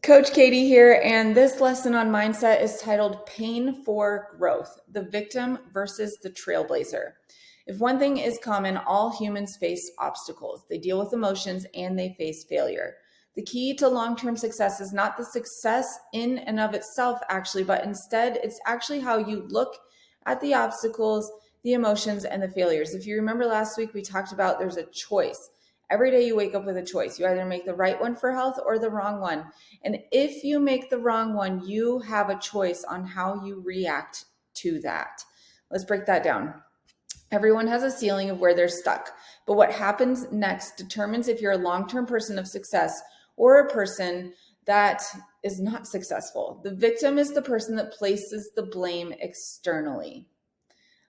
Coach Katie here, and this lesson on mindset is titled Pain for Growth, the Victim versus the Trailblazer. If one thing is common, all humans face obstacles. They deal with emotions and they face failure. The key to long-term success is not the success in and of itself, actually, but instead it's actually how you look at the obstacles, the emotions, and the failures. If you remember last week, we talked about there's a choice. Every day you wake up with a choice. You either make the right one for health or the wrong one. And if you make the wrong one, you have a choice on how you react to that. Let's break that down. Everyone has a ceiling of where they're stuck, but what happens next determines if you're a long-term person of success or a person that is not successful. The victim is the person that places the blame externally.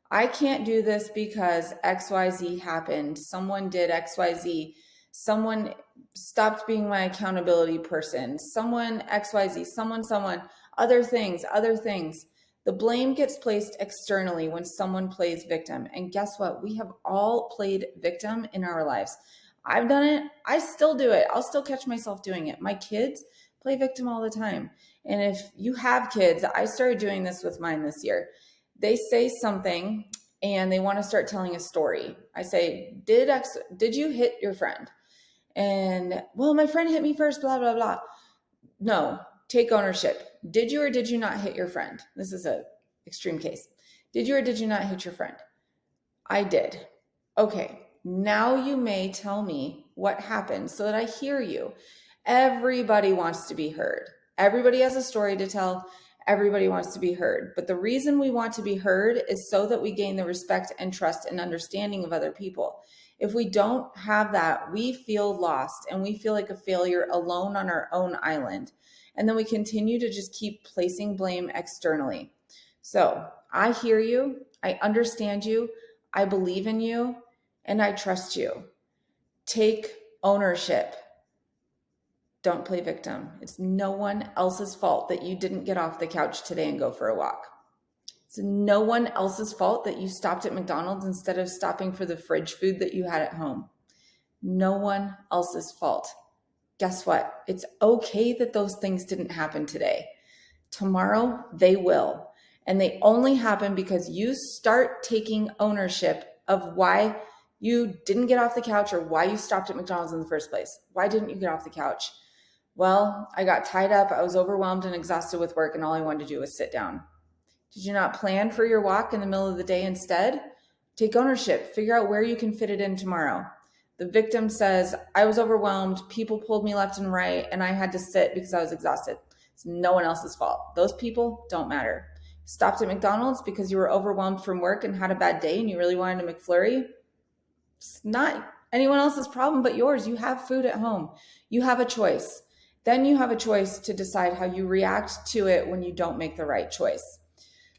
I can't do this because XYZ happened. Someone did XYZ. Someone stopped being my accountability person. Someone XYZ, someone, other things. The blame gets placed externally when someone plays victim. And guess what? We have all played victim in our lives. I've done it. I still do it. I'll still catch myself doing it. My kids play victim all the time. And if you have kids, I started doing this with mine this year. They say something and they want to start telling a story. I say, did you hit your friend? And, well, my friend hit me first, blah, blah, blah. No, take ownership. Did you or did you not hit your friend? This is an extreme case. Did you or did you not hit your friend? I did. Okay, now you may tell me what happened so that I hear you. Everybody wants to be heard. Everybody has a story to tell. Everybody wants to be heard. But the reason we want to be heard is so that we gain the respect and trust and understanding of other people. If we don't have that, we feel lost and we feel like a failure alone on our own island. And then we continue to just keep placing blame externally. So I hear you. I understand you. I believe in you and I trust you. Take ownership. Don't play victim. It's no one else's fault that you didn't get off the couch today and go for a walk. It's no one else's fault that you stopped at McDonald's instead of stopping for the fridge food that you had at home. No one else's fault. Guess what? It's okay that those things didn't happen today. Tomorrow, they will. And they only happen because you start taking ownership of why you didn't get off the couch or why you stopped at McDonald's in the first place. Why didn't you get off the couch? Well, I got tied up. I was overwhelmed and exhausted with work, and all I wanted to do was sit down. Did you not plan for your walk in the middle of the day instead? Take ownership. Figure out where you can fit it in tomorrow. The victim says, I was overwhelmed. People pulled me left and right, and I had to sit because I was exhausted. It's no one else's fault. Those people don't matter. Stopped at McDonald's because you were overwhelmed from work and had a bad day and you really wanted a McFlurry. It's not anyone else's problem but yours. You have food at home. You have a choice. Then you have a choice to decide how you react to it when you don't make the right choice.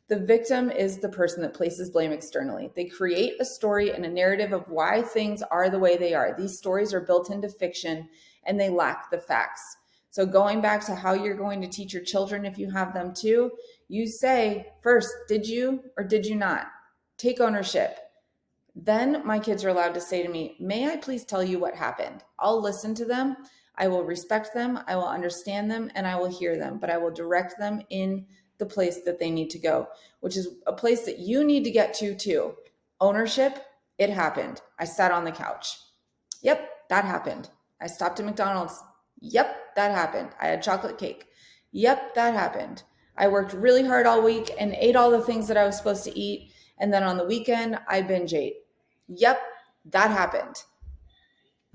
The victim is the person that places blame externally. They create a story and a narrative of why things are the way they are. These stories are built into fiction and they lack the facts. So going back to how you're going to teach your children, if you have them too, you say, first, did you or did you not? Take ownership. Then my kids are allowed to say to me, may I please tell you what happened? I'll listen to them. I will respect them. I will understand them and I will hear them, but I will direct them in the place that they need to go, which is a place that you need to get to too. Ownership, it happened. I sat on the couch. Yep, that happened. I stopped at McDonald's. Yep, that happened. I had chocolate cake. Yep, that happened. I worked really hard all week and ate all the things that I was supposed to eat. And then on the weekend, I binge ate. Yep, that happened.